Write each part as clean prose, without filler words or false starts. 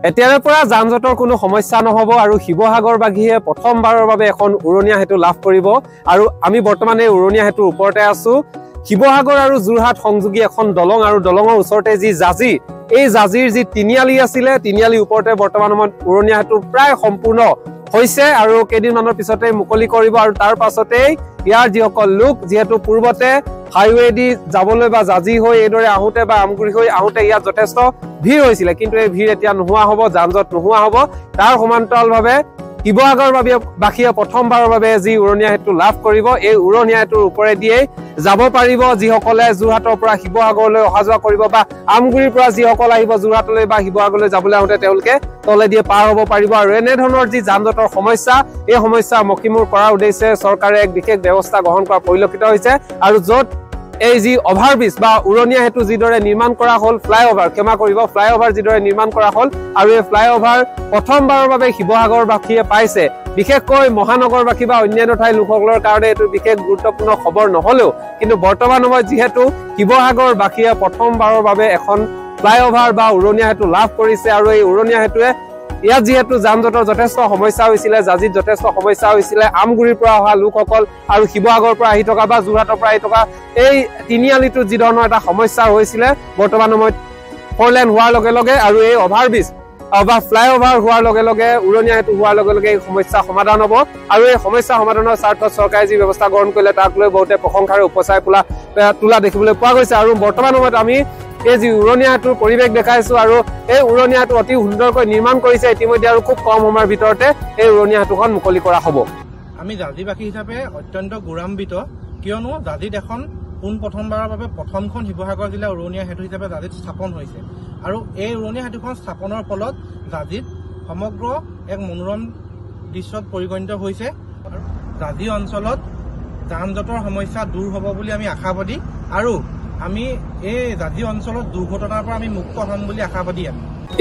এতিয়াৰে পৰা যান-জঁটৰ কোনো সমস্যা নহব আৰু শিৱসাগৰবাসীয়ে প্ৰথমবাৰৰ বাবে এখন উৰণীয়া সেতু লাভ কৰিব আৰু আমি বৰ্তমানে উৰণীয়া সেতুৰ ওপৰতে আছো। শিৱসাগৰ আৰু যোৰহাট সংযোগী এখন দলং আৰু দলঙৰ ওচৰতে যি জাজি, এই জাজিৰ যি তিনিআলি আছিলে, তিনিআলিৰ ওপৰতে বৰ্তমান সময়ত উৰণীয়া সেতু প্ৰায় সম্পূৰ্ণ হৈছে আৰু কেইদিনমানৰ পিছতে মুকলি কৰিব আৰু তাৰ পাছতেই ইয়াৰ যিসকল লোক যিহেতু পূৰ্বতে হাইৱে দি যাবলৈ বা জাজি হৈ এইদৰে আহোঁতে বা আমগুৰি হৈ আহোঁতে ইয়াত যথেষ্ট ভিৰ হৈছিলে, কিন্তু এই ভিৰ এতিয়া নোহোৱা হ'ব, যান-জঁট নোহোৱা হ'ব। তাৰ সমান্তৰালভাৱে শিৱসাগৰবাসীয়ে প্ৰথমবাৰৰ বাবে যি উৰণীয়া সেতু লাভ কৰিব, এই উৰণীয়া সেতুৰ ওপৰেদিয়েই যাব পাৰিব যিসকলে যোৰহাটৰ পৰা শিৱসাগৰলৈ অহা যোৱা কৰিব বা আমগুৰিৰ পৰা যিসকল আহিব যোৰহাটলৈ বা শিৱসাগৰলৈ যাবলৈ আহোঁতে তেওঁলোকে তলেদিয়ে পাৰ হ'ব পাৰিব। আৰু এনেধৰণৰ যি যান-জঁটৰ সমস্যা, এই সমস্যা মষিমূৰ কৰাৰ উদ্দেশ্যে চৰকাৰে এক বিশেষ ব্যৱস্থা গ্ৰহণ কৰা পৰিলক্ষিত হৈছে। আৰু য'ত এই যি অভাৰব্ৰিজ বা উৰণীয়া সেতু যিদৰে নিৰ্মাণ কৰা হ'ল, ফ্লাইঅভাৰ যিদৰে নিৰ্মাণ কৰা হ'ল আৰু এই ফ্লাইঅভাৰ প্ৰথমবাৰৰ বাবে শিৱসাগৰবাসীয়ে পাইছে। বিশেষকৈ মহানগৰবাসী বা অন্যান্য ঠাইৰ লোকসকলৰ কাৰণে এইটো বিশেষ গুৰুত্বপূৰ্ণ খবৰ নহ'লেও কিন্তু বৰ্তমান সময়ত যিহেতু শিৱসাগৰবাসীয়ে প্ৰথমবাৰৰ বাবে এখন ফ্লাইঅভাৰ বা উৰণীয়া সেতু লাভ কৰিছে আৰু এই উৰণীয়া সেতুৱে ইয়াত যিহেতু যান-জঁটৰ যথেষ্ট সমস্যা হৈছিলে, জাজিত যথেষ্ট সমস্যা হৈছিলে, আমগুৰিৰ পৰা অহা লোকসকল আৰু শিৱসাগৰৰ পৰা আহি থকা বা যোৰহাটৰ পৰা আহি থকা এই তিনিআলিটোত যি ধৰণৰ এটা সমস্যা হৈছিলে, বৰ্তমান সময়ত 4 লেন হোৱাৰ লগে লগে আৰু এই অভাৰব্ৰিজ বা ফ্লাইঅভাৰ হোৱাৰ লগে লগে উৰণীয়া সেতু হোৱাৰ লগে লগে এই সমস্যা সমাধান হ'ব। আৰু এই সমস্যা সমাধানৰ স্বাৰ্থত চৰকাৰে যি ব্যৱস্থা গ্ৰহণ কৰিলে তাক লৈ বহুতে প্ৰশংসাৰে উপচাই তোলা দেখিবলৈ পোৱা গৈছে। আৰু বৰ্তমান সময়ত আমি এই যি উৰণীয়া সেতুৰ পৰিৱেশ দেখাইছো আৰু এই উৰণীয়া সেতু অতি সুন্দৰকৈ নিৰ্মাণ কৰিছে ইতিমধ্যে আৰু খুব কম সময়ৰ ভিতৰতে এই উৰণীয়া সেতুখন মুকলি কৰা হ'ব। আমি জাজিবাসী হিচাপে অত্যন্ত গৌৰৱান্বিত, কিয়নো জাজিত এখন প্ৰথমবাৰৰ বাবে প্ৰথমখন শিৱসাগৰ জিলাৰ উৰণীয়া সেতু হিচাপে জাজিত স্থাপন হৈছে। আৰু এই উৰণীয়া সেতুখন স্থাপনৰ ফলত জাজিত সমগ্ৰ এক মনোৰম দৃশ্যত পৰিগণিত হৈছে। জাজি অঞ্চলত যান-জঁটৰ সমস্যা দূৰ হ'ব বুলি আমি আশাবাদী আৰু আমি এই জাজি অঞ্চলত দুৰ্ঘটনাৰ পৰা আমি মুক্ত হ'ম বুলি আশাবাদী।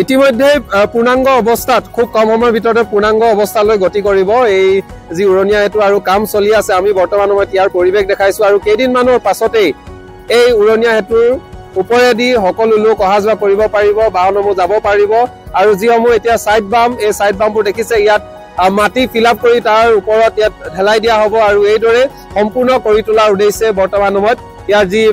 ইতিমধ্যে পূৰ্ণাংগ অৱস্থাত খুব কম সময়ৰ ভিতৰতে পূৰ্ণাংগ অৱস্থালৈ গতি কৰিব এই যি উৰণীয়া সেতু আৰু কাম চলি আছে। আমি বৰ্তমান সময়ত ইয়াৰ পৰিৱেশ দেখাইছো আৰু কেইদিনমানৰ পাছতেই এই উৰণীয়া সেতুৰ ওপৰেদি সকলো লোক অহা যোৱা কৰিব পাৰিব, বাহনসমূহ যাব পাৰিব। আৰু যিসমূহ এতিয়া চাইড বাম, এই চাইড বামবোৰ দেখিছে, ইয়াত মাটি ফিল আপ কৰি তাৰ ওপৰত ইয়াত ঢেলাই দিয়া হ'ব আৰু এইদৰে সম্পূৰ্ণ কৰি তোলাৰ উদ্দেশ্যে বৰ্তমান সময়ত ইয়াৰ যি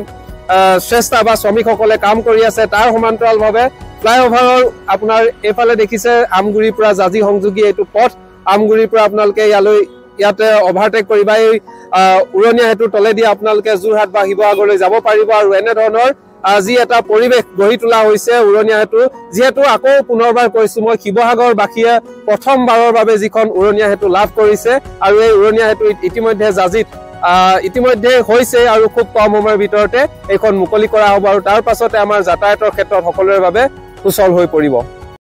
শ্ৰেষ্ঠা বা শ্ৰমিকসকলে কাম কৰি আছে। তাৰ সমান্তৰালভাৱে ফ্লাইঅভাৰৰ আপোনাৰ এইফালে দেখিছে আমগুৰিৰ পৰা জাজি সংযোগী এইটো পথ, আমগুৰিৰ পৰা আপোনালোকে ইয়াতে অভাৰটেক কৰি বা এই উৰণীয়া সেতুৰ তলেদি আপোনালোকে যোৰহাট বা শিৱসাগৰলৈ যাব পাৰিব। আৰু এনেধৰণৰ যি এটা পৰিৱেশ গঢ়ি তোলা হৈছে উৰণীয়া সেতু, যিহেতু আকৌ পুনৰবাৰ কৈছো মই, শিৱসাগৰবাসীয়ে প্ৰথমবাৰৰ বাবে যিখন উৰণীয়া সেতু লাভ কৰিছে আৰু এই উৰণীয়া সেতু ইতিমধ্যে জাজিত ইতিমধ্যে হৈছে আৰু খুব কম সময়ৰ ভিতৰতে এইখন মুকলি কৰা হ'ব আৰু তাৰ পাছতে আমাৰ যাতায়াতৰ ক্ষেত্ৰত সকলোৰে বাবে সুচল হৈ পৰিব।